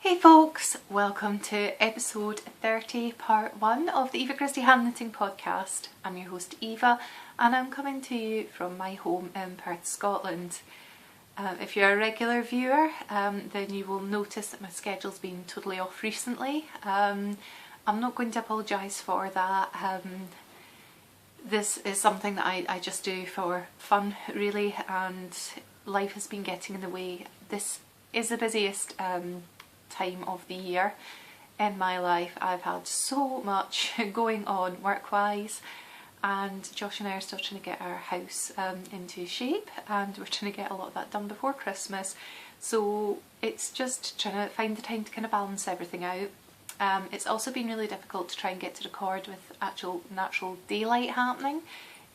Hey folks, welcome to episode 30, part 1 of the Christie Hand Knitting podcast. I'm your host Eva and I'm coming to you from my home in Perth, Scotland. If you're a regular viewer, then you will notice that my schedule's been totally off recently. I'm not going to apologise for that. This is something that I just do for fun really, and life has been getting in the way. This is the busiest time of the year in my life. I've had so much going on work-wise, and Josh and I are still trying to get our house into shape, and we're trying to get a lot of that done before Christmas, so it's just trying to find the time to kind of balance everything out. It's also been really difficult to try and get to record with actual natural daylight happening.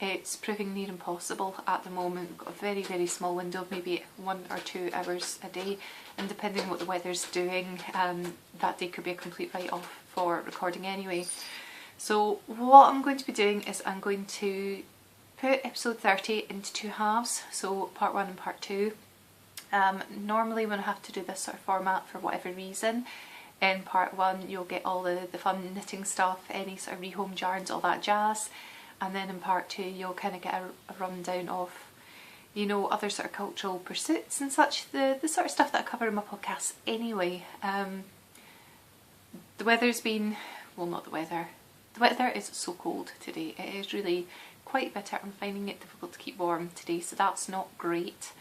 It's proving near impossible at the moment. We've got a very, very small window of maybe 1 or 2 hours a day, and depending on what the weather's doing, that day could be a complete write-off for recording anyway. So what I'm going to be doing is I'm going to put episode 30 into 2 halves, so part 1 and part 2. Normally when I have to do this sort of format for whatever reason, in part 1 you'll get all the fun knitting stuff, any sort of rehome yarns, all that jazz. And then in part 2 you'll kind of get a rundown of, you know, other sort of cultural pursuits and such, the sort of stuff that I cover in my podcast anyway. The weather's been, well, not the weather is so cold today. It is really quite bitter. I'm finding it difficult to keep warm today, so that's not great.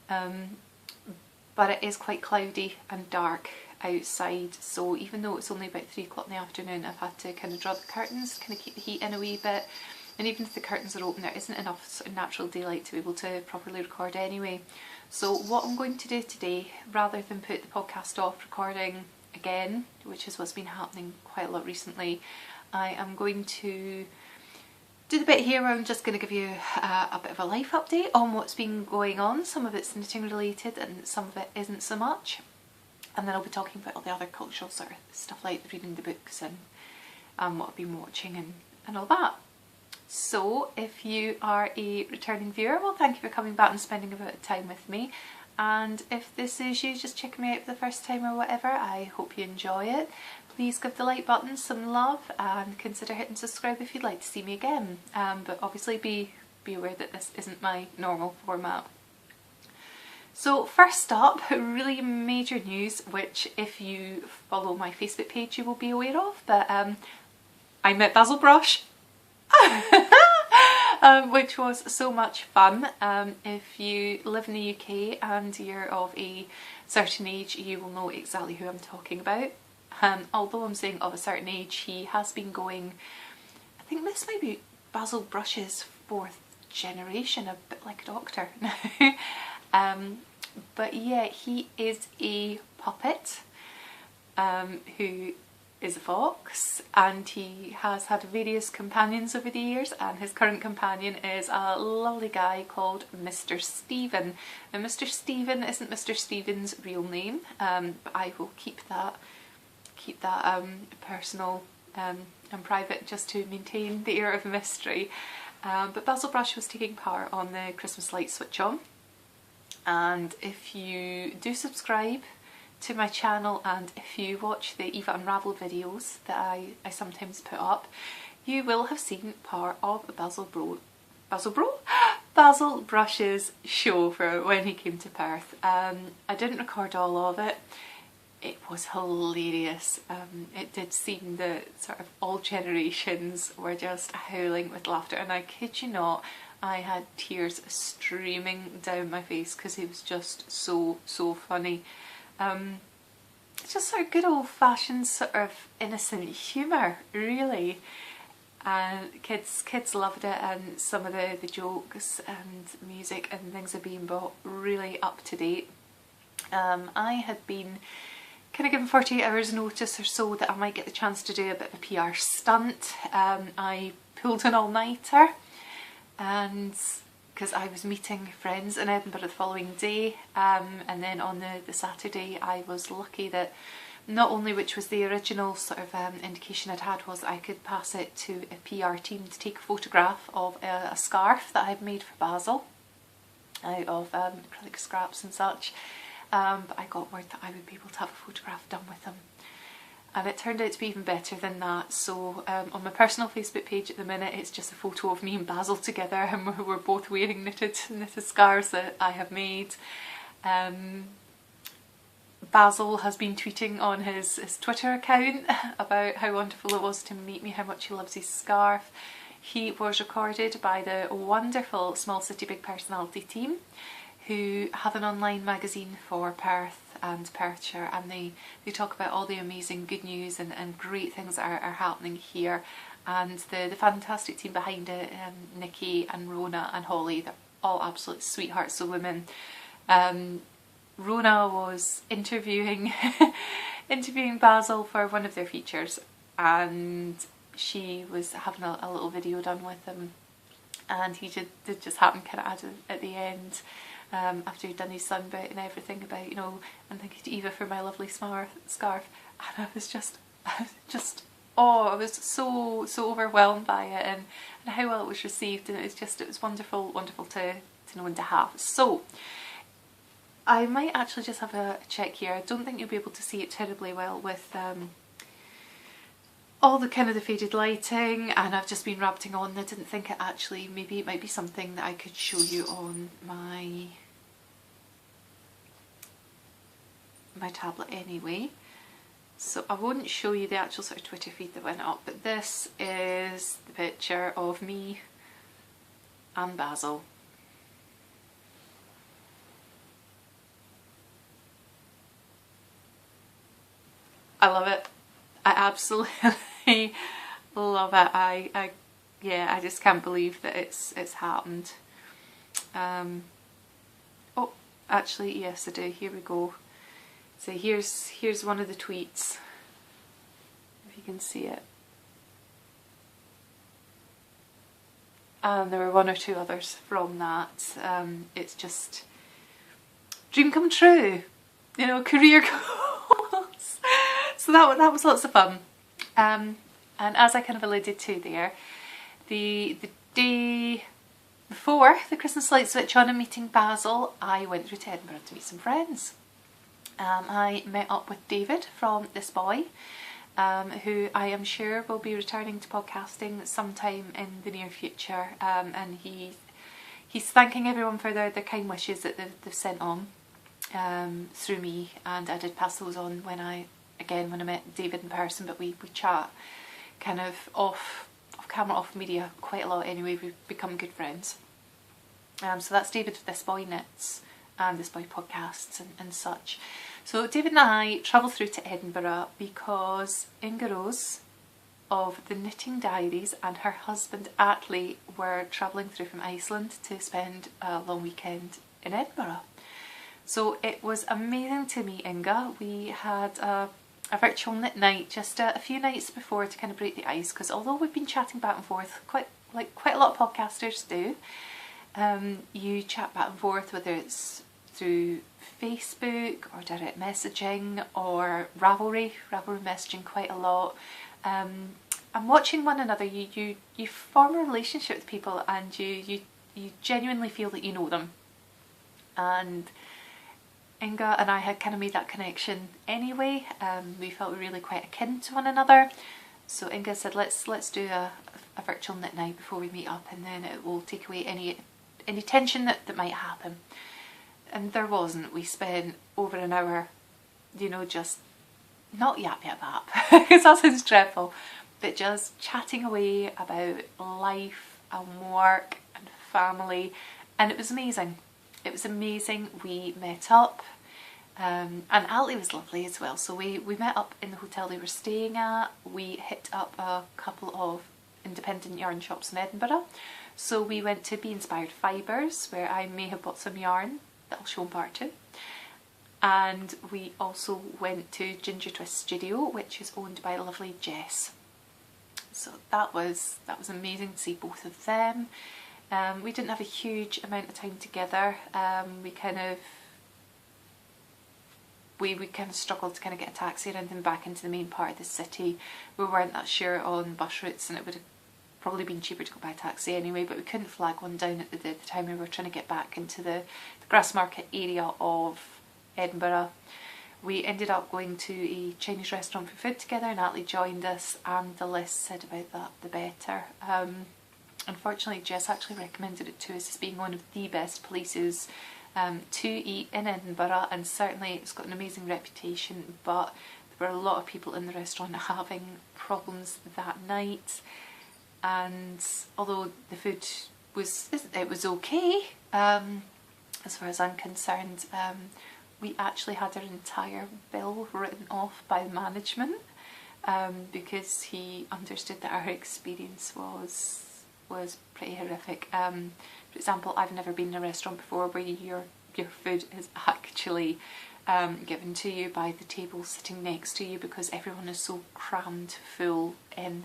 But it is quite cloudy and dark outside, so even though it's only about 3 o'clock in the afternoon, I've had to kind of draw the curtains, kind of keep the heat in a wee bit. And even if the curtains are open, there isn't enough sort of natural daylight to be able to properly record anyway. So what I'm going to do today, rather than put the podcast off recording again, which is what's been happening quite a lot recently, I am going to do the bit here where I'm just going to give you a bit of a life update on what's been going on. Some of it's knitting related and some of it isn't so much. And then I'll be talking about all the other cultural sort of stuff like reading the books and what I've been watching and all that. So if you are a returning viewer, well, thank you for coming back and spending a bit of time with me. And if this is you just checking me out for the first time or whatever, I hope you enjoy it. Please give the like button some love and consider hitting subscribe if you'd like to see me again. But obviously be aware that this isn't my normal format. So first up, really major news, which if you follow my Facebook page you will be aware of, but I met Basil Brush. Which was so much fun. If you live in the UK and you're of a certain age, you will know exactly who I'm talking about. Although I'm saying of a certain age, he has been going, I think this might be Basil Brush's 4th generation, a bit like a doctor now. But yeah, he is a puppet who is a fox, and he has had various companions over the years, and his current companion is a lovely guy called Mr. Stephen. Now Mr. Stephen isn't Mr. Stephen's real name, but I will keep that personal and private just to maintain the air of mystery. But Basil Brush was taking part on the Christmas light switch on, and if you do subscribe to my channel and if you watch the Eva Unravelled videos that I sometimes put up, you will have seen part of Basil Brush's show for when he came to Perth. I didn't record all of it. It was hilarious. It did seem that sort of all generations were just howling with laughter, and I kid you not, I had tears streaming down my face because he was just so funny. It's just sort of good old-fashioned sort of innocent humour, really. And kids loved it, and some of the jokes and music and things are being brought really up to date. I had been kind of given 48 hours notice or so that I might get the chance to do a bit of a PR stunt. I pulled an all-nighter, and because I was meeting friends in Edinburgh the following day, and then on the Saturday I was lucky that not only, which was the original sort of indication I'd had, was I could pass it to a PR team to take a photograph of a scarf that I'd made for Basil out of acrylic scraps and such, but I got word that I would be able to have a photograph done with him. And it turned out to be even better than that. So on my personal Facebook page at the minute, it's just a photo of me and Basil together, and we're both wearing knitted scarves that I have made. Basil has been tweeting on his Twitter account about how wonderful it was to meet me, how much he loves his scarf. He was recorded by the wonderful Small City Big Personality team, who have an online magazine for Perth and Perthshire, and they talk about all the amazing good news and great things that are happening here. And the fantastic team behind it, Nikki and Rona and Holly, they're all absolute sweethearts of women. Rona was interviewing Basil for one of their features, and she was having a little video done with him, and he did just happen kind of add at the end, after he'd done his sunbit and everything, about, you know, and thank you to Eva for my lovely scarf. And I was just oh, I was so overwhelmed by it, and how well it was received, and it was wonderful to know and to have. So I might actually just have a check here. I don't think you'll be able to see it terribly well with all the kind of the faded lighting, and I've just been rabbiting on. I didn't think maybe it might be something that I could show you on my tablet anyway. So I won't show you the actual sort of Twitter feed that went up, but this is the picture of me and Basil. I love it. I absolutely love it. Yeah, I just can't believe that it's happened. Oh, actually, yes, I do. Here we go. So here's one of the tweets, if you can see it. And there were one or two others from that. It's just dream come true, you know, career goals. So that was lots of fun. And as I kind of alluded to there, the day before the Christmas light switch on and meeting Basil, I went through to Edinburgh to meet some friends. I met up with David from This Boy, who I am sure will be returning to podcasting sometime in the near future, and he's thanking everyone for their kind wishes that they've sent on through me, and I did pass those on when I met David in person, but we chat kind of off camera, off media quite a lot anyway. We've become good friends. So that's David of This Boy Knits and This Boy Podcasts and such. So David and I travelled through to Edinburgh because Inga Rose of the Knitting Diaries and her husband Atlee were travelling through from Iceland to spend a long weekend in Edinburgh. So it was amazing to meet Inga. We had a virtual knit night just a few nights before to kind of break the ice, because although we've been chatting back and forth quite a lot of podcasters do, you chat back and forth, whether it's through Facebook or direct messaging or Ravelry messaging quite a lot, and watching one another, you form a relationship with people, and you genuinely feel that you know them. And Inga and I had kind of made that connection anyway. We felt really quite akin to one another. So Inga said, let's do a virtual knit night before we meet up, and then it will take away any tension that might happen. And there wasn't. We spent over an hour, you know, just not yap because that sounds dreadful, but just chatting away about life and work and family, and it was amazing. It was amazing. We met up, and Atlee was lovely as well. So we met up in the hotel they were staying at. We hit up a couple of independent yarn shops in Edinburgh. So we went to Be Inspired Fibres, where I may have bought some yarn that I'll show in part 2. And we also went to Ginger Twist Studio, which is owned by lovely Jess. So that was amazing to see both of them. We didn't have a huge amount of time together. We kind of struggled to kind of get a taxi or anything back into the main part of the city. We weren't that sure on bus routes, and it would have probably been cheaper to go by taxi anyway, but we couldn't flag one down at the time we were trying to get back into the Grassmarket area of Edinburgh. We ended up going to a Chinese restaurant for food together. Natalie joined us, and the less said about that the better. Unfortunately, Jess actually recommended it to us as being one of the best places to eat in Edinburgh, and certainly it's got an amazing reputation, but there were a lot of people in the restaurant having problems that night. And although the food was okay, as far as I'm concerned, we actually had our entire bill written off by management because he understood that our experience was pretty horrific. For example, I've never been in a restaurant before where your food is actually given to you by the table sitting next to you, because everyone is so crammed full in.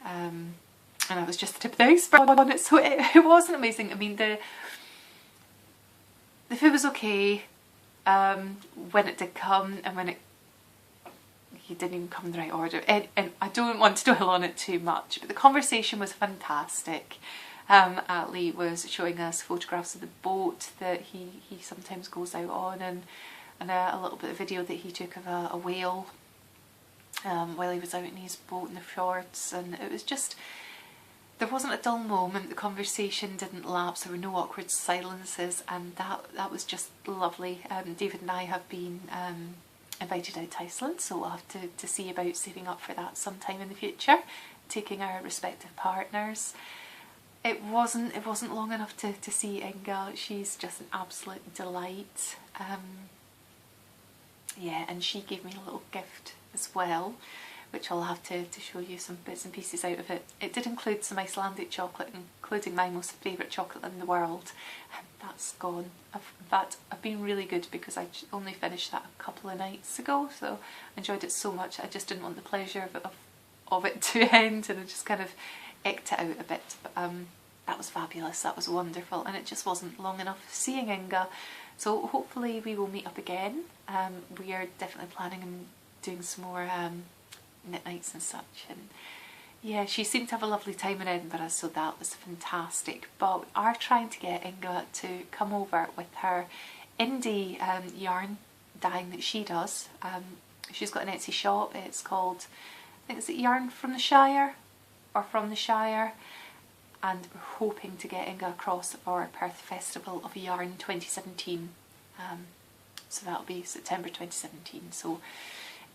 And that was just the tip of the iceberg on it, so it wasn't amazing. I mean, the food was okay when it did come, and when it didn't even come in the right order. And I don't want to dwell on it too much, but the conversation was fantastic. Atlee was showing us photographs of the boat that he sometimes goes out on, and a little bit of video that he took of a whale while he was out in his boat in the fjords, and it was just, there wasn't a dull moment. The conversation didn't lapse, there were no awkward silences, and that was just lovely. David and I have been invited out to Iceland, so we'll have to see about saving up for that sometime in the future, taking our respective partners. It wasn't long enough to see Inga. She's just an absolute delight. Yeah, and she gave me a little gift as well, which I'll have to show you some bits and pieces out of it. It did include some Icelandic chocolate, including my most favourite chocolate in the world. That's gone. In fact, I've been really good because I only finished that a couple of nights ago, so I enjoyed it so much. I just didn't want the pleasure of it to end, and I just kind of eked it out a bit. But that was fabulous, that was wonderful, and it just wasn't long enough seeing Inga. So hopefully we will meet up again. We are definitely planning on doing some more knit nights and such, and yeah, she seemed to have a lovely time in Edinburgh, so that was fantastic. But we are trying to get Inga to come over with her indie yarn dyeing that she does. She's got an Etsy shop. It's called, I think it's Yarn from the Shire, or From the Shire, and we're hoping to get Inga across for Perth Festival of Yarn 2017. So that'll be September 2017. So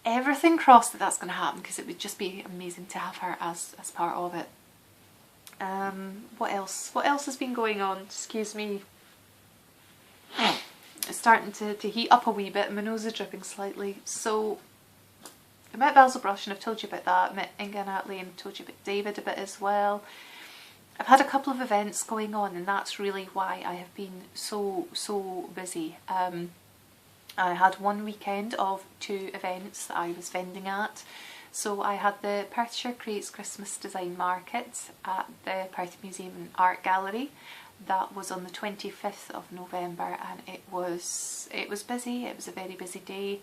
everything crossed that that's going to happen, because it would just be amazing to have her as part of it. What else has been going on? Excuse me. It's starting to heat up a wee bit, and my nose is dripping slightly. So I met Basil Brush, and I've told you about that. I met Inga and Atlee, and told you about David a bit as well. I've had a couple of events going on, and that's really why I have been so busy. I had one weekend of 2 events that I was vending at. So I had the Perthshire Creates Christmas Design Market at the Perth Museum and Art Gallery. That was on the 25th of November, and it was busy. It was a very busy day.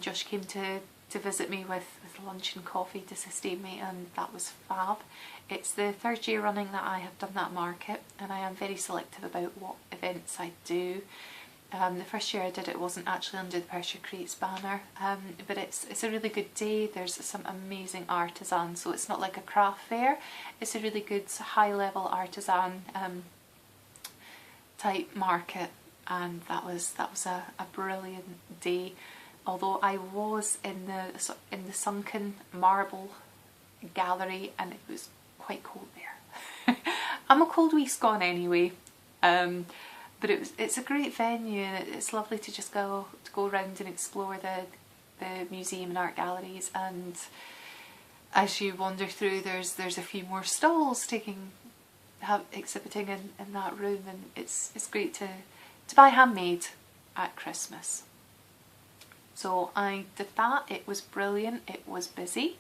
Josh came to visit me with lunch and coffee to sustain me, and that was fab. It's the 3rd year running that I have done that market, and I am very selective about what events I do. The first year I did it wasn't actually under the Perthshire Creates banner, but it's a really good day. There's some amazing artisans, so it's not like a craft fair. It's a really good high level artisan type market, and that was a brilliant day. Although I was in the sunken marble gallery, and it was quite cold there. I'm a cold wee scone anyway, but it's a great venue, and it's lovely to just go around and explore the museum and art galleries. And as you wander through, there's a few more stalls exhibiting in that room, and it's great to buy handmade at Christmas. So I did that. It was brilliant. It was busy.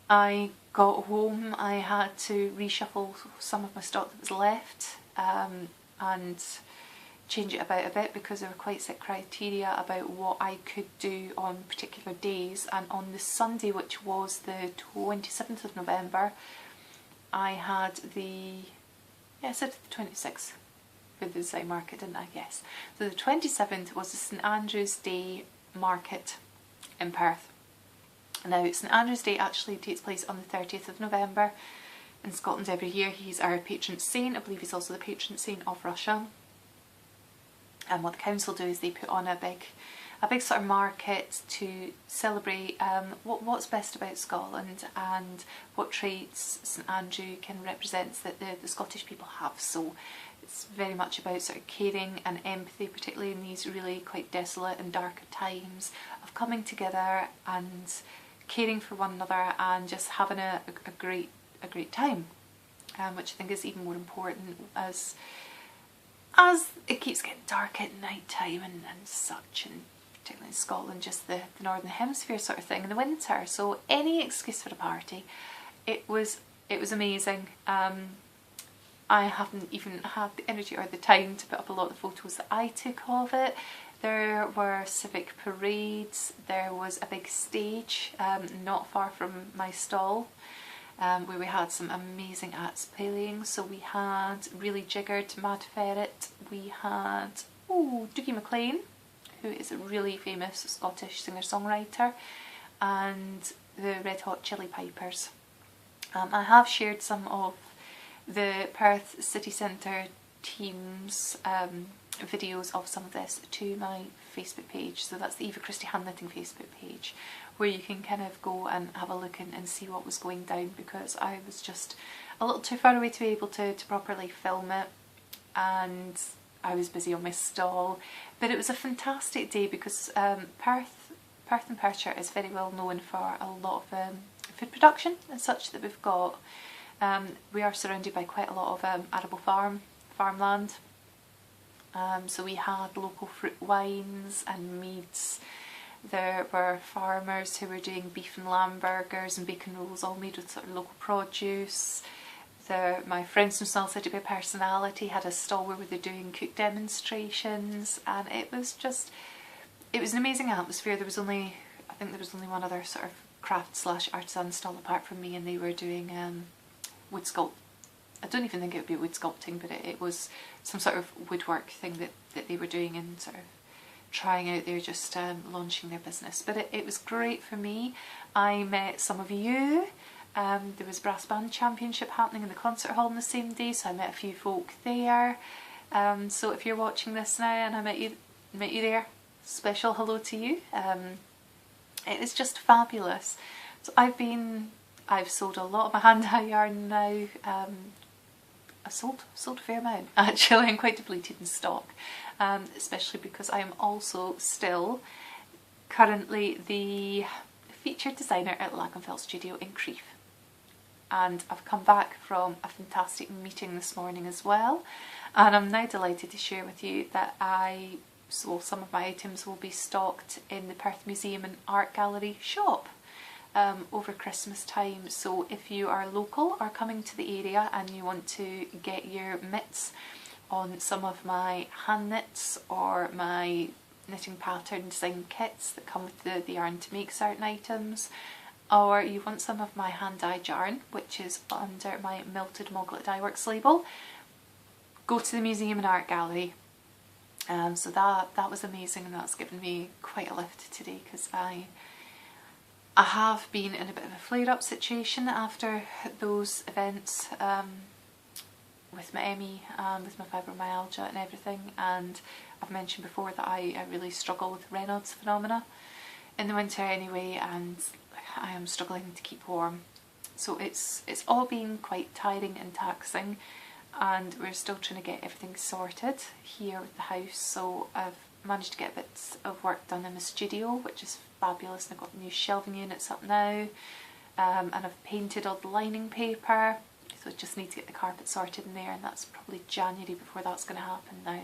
I got home, I had to reshuffle some of my stock that was left, and change it about a bit, because there were quite set criteria about what I could do on particular days. And on the Sunday, which was the 27th of November, I had the 26th. for the design market, didn't I? Yes. So the 27th was the St Andrew's Day market in Perth. Now, St Andrew's Day actually takes place on the 30th of November in Scotland every year. He's our patron saint. I believe he's also the patron saint of Russia. And what the council do is they put on a big sort of market to celebrate what's best about Scotland and what traits St Andrew can represent that the Scottish people have. So it's very much about sort of caring and empathy, particularly in these really quite desolate and dark times, of coming together and caring for one another and just having a great time, which I think is even more important as it keeps getting dark at night time and such, and particularly in Scotland, just the Northern Hemisphere sort of thing in the winter. So any excuse for a party. It was amazing. I haven't even had the energy or the time to put up a lot of the photos that I took of it. There were civic parades, there was a big stage not far from my stall, where we had some amazing acts playing. So we had Really Jiggered, Mad Ferret, we had Dougie MacLean, who is a really famous Scottish singer-songwriter, and the Red Hot Chili Pipers. I have shared some of the Perth City Centre team's videos of some of this to my Facebook page, so that's the Eva Christie Hand Knitting Facebook page, where you can kind of go and have a look and see what was going down, because I was just a little too far away to be able to properly film it, and I was busy on my stall. But it was a fantastic day because Perth and Perthshire is very well known for a lot of food production and such that we've got. We are surrounded by quite a lot of arable farmland. So we had local fruit wines and meads. There were farmers who were doing beef and lamb burgers and bacon rolls, all made with sort of local produce. My friends themselves had to be a personality, had a stall where they were doing cook demonstrations, and it was an amazing atmosphere. I think there was only one other sort of craft / artisan stall apart from me, and they were doing wood sculpt. I don't even think it would be wood sculpting, but it was some sort of woodwork thing that they were doing and sort of trying out. They were just launching their business. But it was great for me. I met some of you. There was brass band championship happening in the concert hall on the same day, so I met a few folk there. So if you're watching this now and I met you there, special hello to you. It was just fabulous. So I've sold a lot of my hand-dye yarn now. I've sold a fair amount actually. I'm quite depleted in stock, especially because I am also still currently the featured designer at Lakenfeld Studio in Crieff. And I've come back from a fantastic meeting this morning as well, and I'm now delighted to share with you that some of my items will be stocked in the Perth Museum and Art Gallery shop over Christmas time. So if you are local or coming to the area and you want to get your mitts on some of my hand knits or my knitting pattern design kits that come with the yarn to make certain items, or you want some of my hand dyed yarn, which is under my Melted Moglet Dye Works label, go to the Museum and Art Gallery. So that was amazing, and that's given me quite a lift today, because I have been in a bit of a flare-up situation after those events with my ME and with my fibromyalgia and everything, and I've mentioned before that I really struggle with Raynaud's phenomena in the winter anyway, and I am struggling to keep warm. So it's all been quite tiring and taxing, and we're still trying to get everything sorted here with the house. So I've managed to get bits of work done in the studio, which is fabulous, and I've got new shelving units up now, and I've painted all the lining paper, so I just need to get the carpet sorted in there, and that's probably January before that's going to happen now.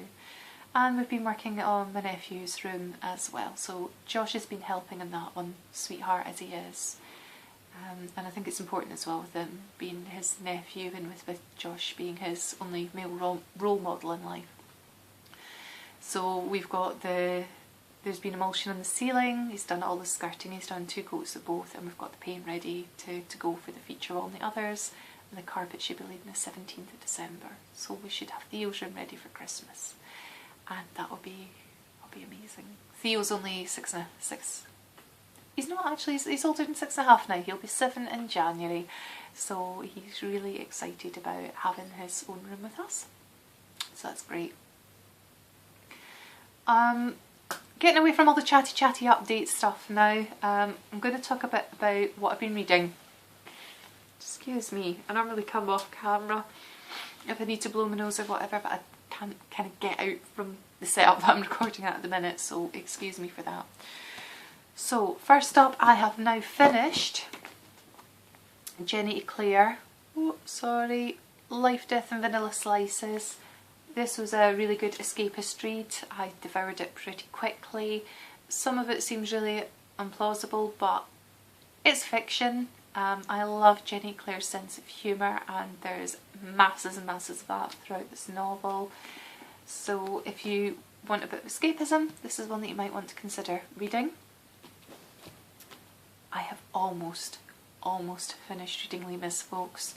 And we've been working on my nephew's room as well, so Josh has been helping in that one, sweetheart as he is. And I think it's important as well with him being his nephew, and with Josh being his only male role model in life. So we've got there's been emulsion on the ceiling, he's done all the skirting, he's done 2 coats of both, and we've got the paint ready to go for the feature on the others. and the carpet should be laid on the 17th of December. So we should have Theo's room ready for Christmas, and that'll be amazing. Theo's only 6. He's not actually, he's older than 6.5 now. He'll be 7 in January, so he's really excited about having his own room with us. So that's great. Getting away from all the chatty update stuff now, I'm going to talk a bit about what I've been reading. Excuse me, I normally come off camera if I need to blow my nose or whatever, but I can't kind of get out from the setup that I'm recording at the minute, so excuse me for that. So first up, I have now finished Jenny Eclair, Life, Death and Vanilla Slices. This was a really good escapist read. I devoured it pretty quickly. Some of it seems really implausible, but it's fiction. I love Jenny Eclair's sense of humour, and there's masses and masses of that throughout this novel. So if you want a bit of escapism, this is one that you might want to consider reading. I have almost finished reading Les Mis, folks.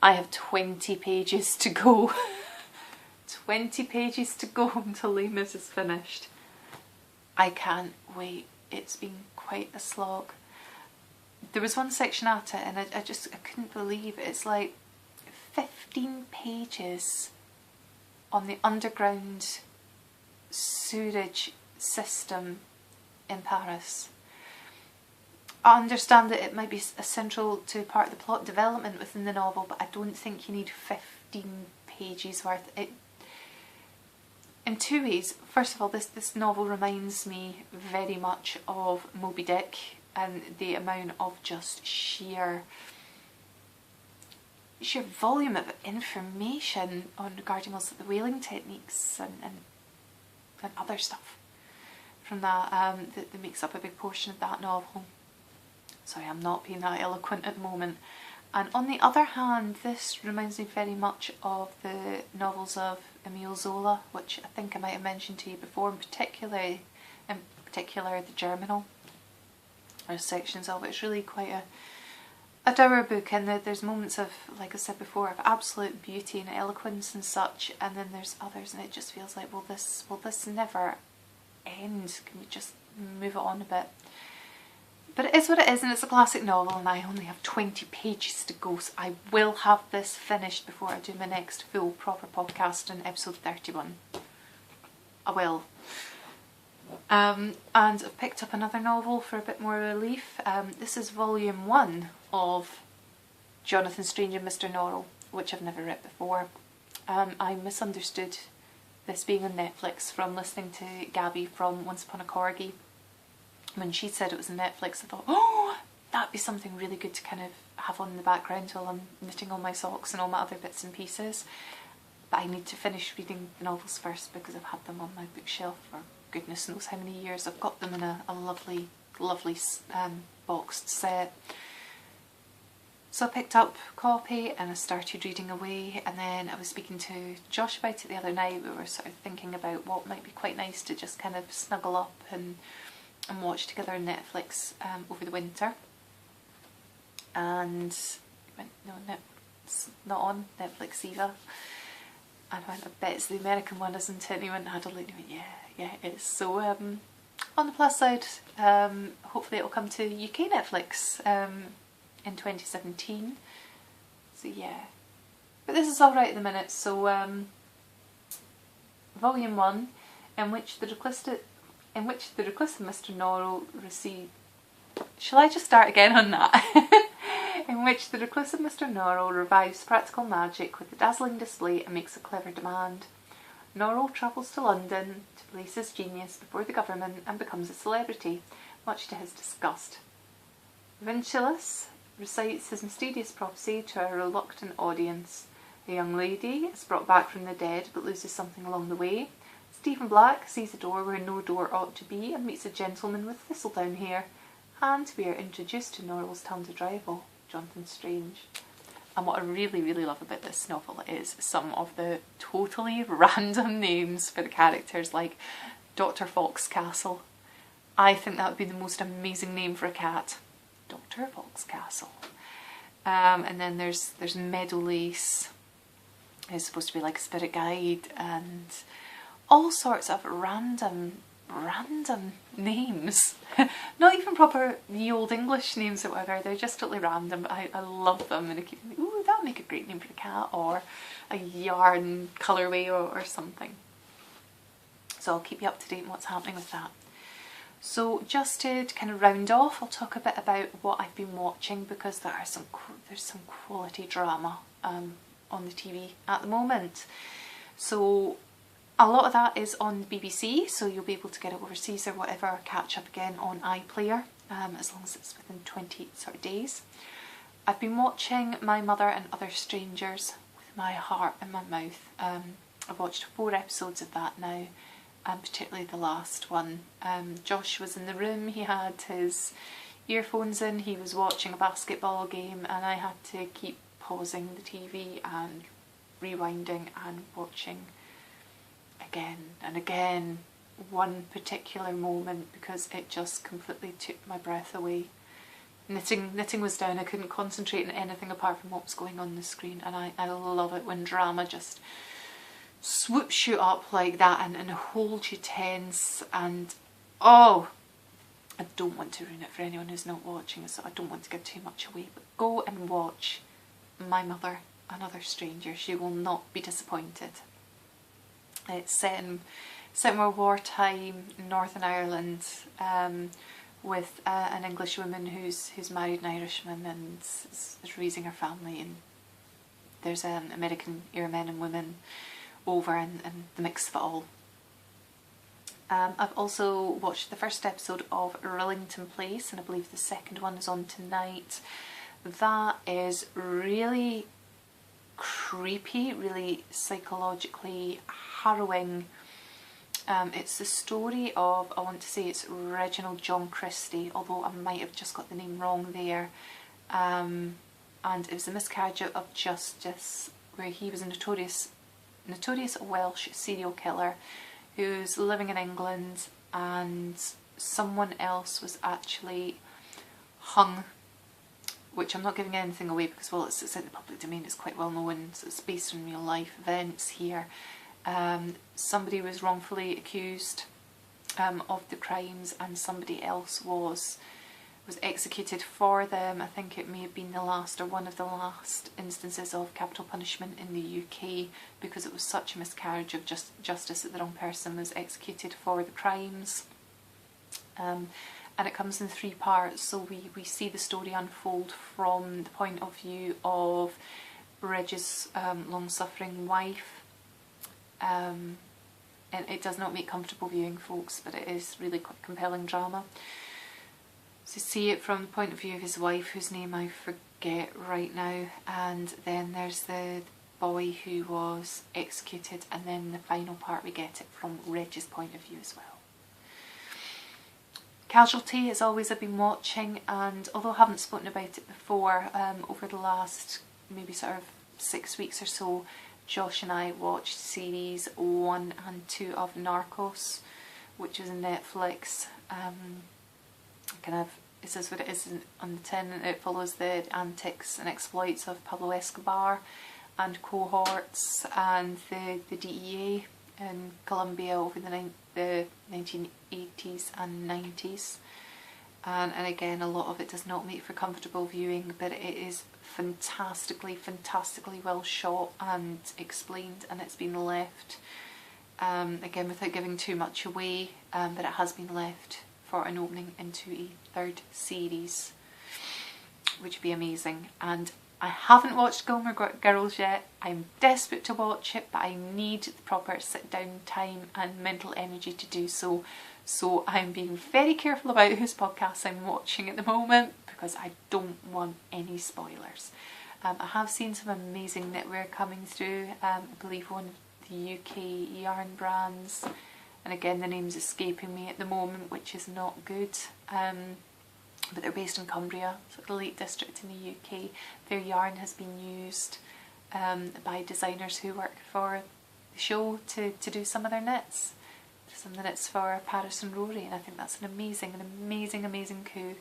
I have 20 pages to go. 20 pages to go until Les Mis is finished. I can't wait. It's been quite a slog. There was one section at it and I couldn't believe it. It's like 15 pages on the underground sewerage system in Paris. I understand that it might be essential to part of the plot development within the novel, but I don't think you need 15 pages worth. In two ways. First of all, this novel reminds me very much of Moby Dick, and the amount of just sheer volume of information regarding also the whaling techniques and other stuff from that that makes up a big portion of that novel. Sorry, I'm not being that eloquent at the moment. And on the other hand, this reminds me very much of the novels of Emile Zola, which I think I might have mentioned to you before, in particular The Germinal. There's sections of it. It's really quite a dour book, and there's moments of, like I said before, of absolute beauty and eloquence and such, and then there's others and it just feels like, will this never end? Can we just move it on a bit? But it is what it is, and it's a classic novel, and I only have 20 pages to go, so I will have this finished before I do my next full proper podcast in episode 31. I will. And I've picked up another novel for a bit more relief. This is volume 1 of Jonathan Strange and Mr. Norrell, which I've never read before. I misunderstood this being on Netflix from listening to Gabby from Once Upon a Corgi. When she said it was on Netflix, I thought, oh, that'd be something really good to kind of have on in the background while I'm knitting all my socks and all my other bits and pieces. But I need to finish reading the novels first because I've had them on my bookshelf for goodness knows how many years. I've got them in a lovely boxed set. So I picked up a copy and I started reading away, and then I was speaking to Josh about it the other night. We were sort of thinking about what might be quite nice to just kind of snuggle up and watch together on Netflix over the winter. And he went, no, it's not on Netflix either. And I went, I bet it's the American one, isn't it? And he went, I don't know. Yeah, it is. So on the plus side, hopefully it'll come to UK Netflix in 2017. So yeah, but this is all right at the minute. So volume 1, in which the request of Mr. Norrell received. Shall I just start again on that? In which the reclusive Mr. Norrell revives practical magic with a dazzling display and makes a clever demand. Norrell travels to London to place his genius before the government and becomes a celebrity, much to his disgust. Vincillus recites his mysterious prophecy to a reluctant audience. A young lady is brought back from the dead but loses something along the way. Stephen Black sees a door where no door ought to be and meets a gentleman with thistledown hair. And we are introduced to Norrell's talented rival, Jonathan Strange. And what I really, really love about this novel is some of the totally random names for the characters, like Dr. Foxcastle. I think that would be the most amazing name for a cat. Dr. Foxcastle. And then there's Meadowlace, who's supposed to be like a spirit guide, and all sorts of random names. Not even proper the old English names or whatever, they're just totally random, but I love them, and I keep thinking, ooh, that would make a great name for a cat, or a yarn colourway or something. So I'll keep you up to date on what's happening with that. So just to kind of round off, I'll talk a bit about what I've been watching, because there's some quality drama on the TV at the moment. So a lot of that is on the BBC, so you'll be able to get it overseas or whatever, or catch up again on iPlayer, as long as it's within 20 sort of days. I've been watching My Mother and Other Strangers with my heart in my mouth. I've watched 4 episodes of that now, and particularly the last one. Josh was in the room, he had his earphones in, he was watching a basketball game, and I had to keep pausing the TV and rewinding and watching again and again one particular moment, because it just completely took my breath away. Knitting was down, I couldn't concentrate on anything apart from what was going on the screen, and I love it when drama just swoops you up like that and holds you tense. And oh, I don't want to ruin it for anyone who's not watching, so I don't want to give too much away, but go and watch My Mother and Other Strangers, you will not be disappointed. It's set in World War time in Northern Ireland, with an English woman who's married an Irishman and is raising her family, and there's American era men and women over, and the mix of it all. I've also watched the first episode of Rillington Place, and I believe the second one is on tonight. That is really creepy, really psychologically harrowing. It's the story of, I want to say it's Reginald John Christie, although I might have just got the name wrong there. And it was a miscarriage of justice, where he was a notorious Welsh serial killer who's living in England, and someone else was actually hung, which I'm not giving anything away because, well, it's in the public domain, it's quite well known, so it's based on real life events here. Somebody was wrongfully accused of the crimes, and somebody else was executed for them. I think it may have been the last, or one of the last instances of capital punishment in the UK, because it was such a miscarriage of justice that the wrong person was executed for the crimes. And it comes in 3 parts, so we see the story unfold from the point of view of Reg's long-suffering wife. And it does not make comfortable viewing, folks, but it is really quite compelling drama. So see it from the point of view of his wife, whose name I forget right now, and then there's the boy who was executed, and then the final part we get it from Reg's point of view as well. Casualty, as always, I've been watching, and although I haven't spoken about it before, over the last maybe sort of 6 weeks or so, Josh and I watched series 1 and 2 of Narcos, which is on Netflix. It says what it is on the tin. It follows the antics and exploits of Pablo Escobar and cohorts, and the DEA in Colombia over the 1980s and 90s. And again, a lot of it does not make for comfortable viewing, but it is fantastically well shot and explained, and it's been left, again without giving too much away, but it has been left for an opening into a 3rd series, which would be amazing. And I haven't watched Gilmore Girls yet. I'm desperate to watch it, but I need the proper sit down time and mental energy to do so. So I'm being very careful about whose podcasts I'm watching at the moment, because I don't want any spoilers. I have seen some amazing knitwear coming through. I believe one of the UK yarn brands, and again the name's escaping me at the moment, which is not good. But they're based in Cumbria, so the Lake District in the UK. Their yarn has been used by designers who work for the show to do some of their knits. Some of the knits for Paris and Rory, and I think that's an amazing coup.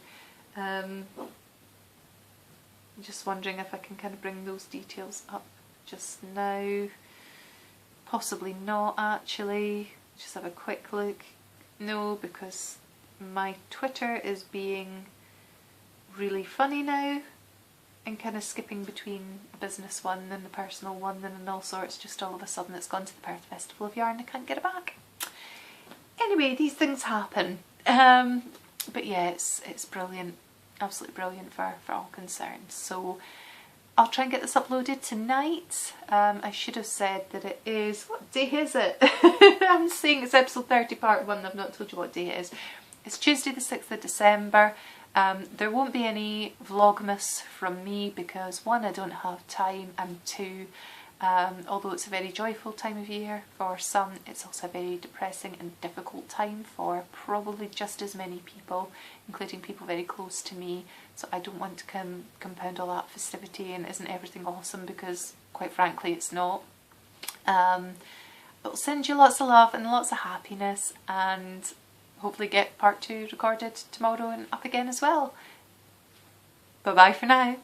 I'm just wondering if I can kind of bring those details up just now. Possibly not actually. Just have a quick look. No, because my Twitter is being really funny now and kind of skipping between the business one and the personal one and all sorts. Just all of a sudden it's gone to the Perth Festival of Yarn. I can't get it back. Anyway, these things happen. But yeah, it's brilliant. Absolutely brilliant for all concerned. So I'll try and get this uploaded tonight. I should have said that it is... What day is it? I'm saying it's episode 30 part 1. I've not told you what day it is. It's Tuesday the 6th of December. There won't be any Vlogmas from me because 1, I don't have time, and 2, although it's a very joyful time of year for some, it's also a very depressing and difficult time for probably just as many people, including people very close to me. So I don't want to compound all that festivity and isn't everything awesome, because quite frankly it's not. But I'll send you lots of love and lots of happiness, and hopefully get part 2 recorded tomorrow and up again as well. Bye bye for now.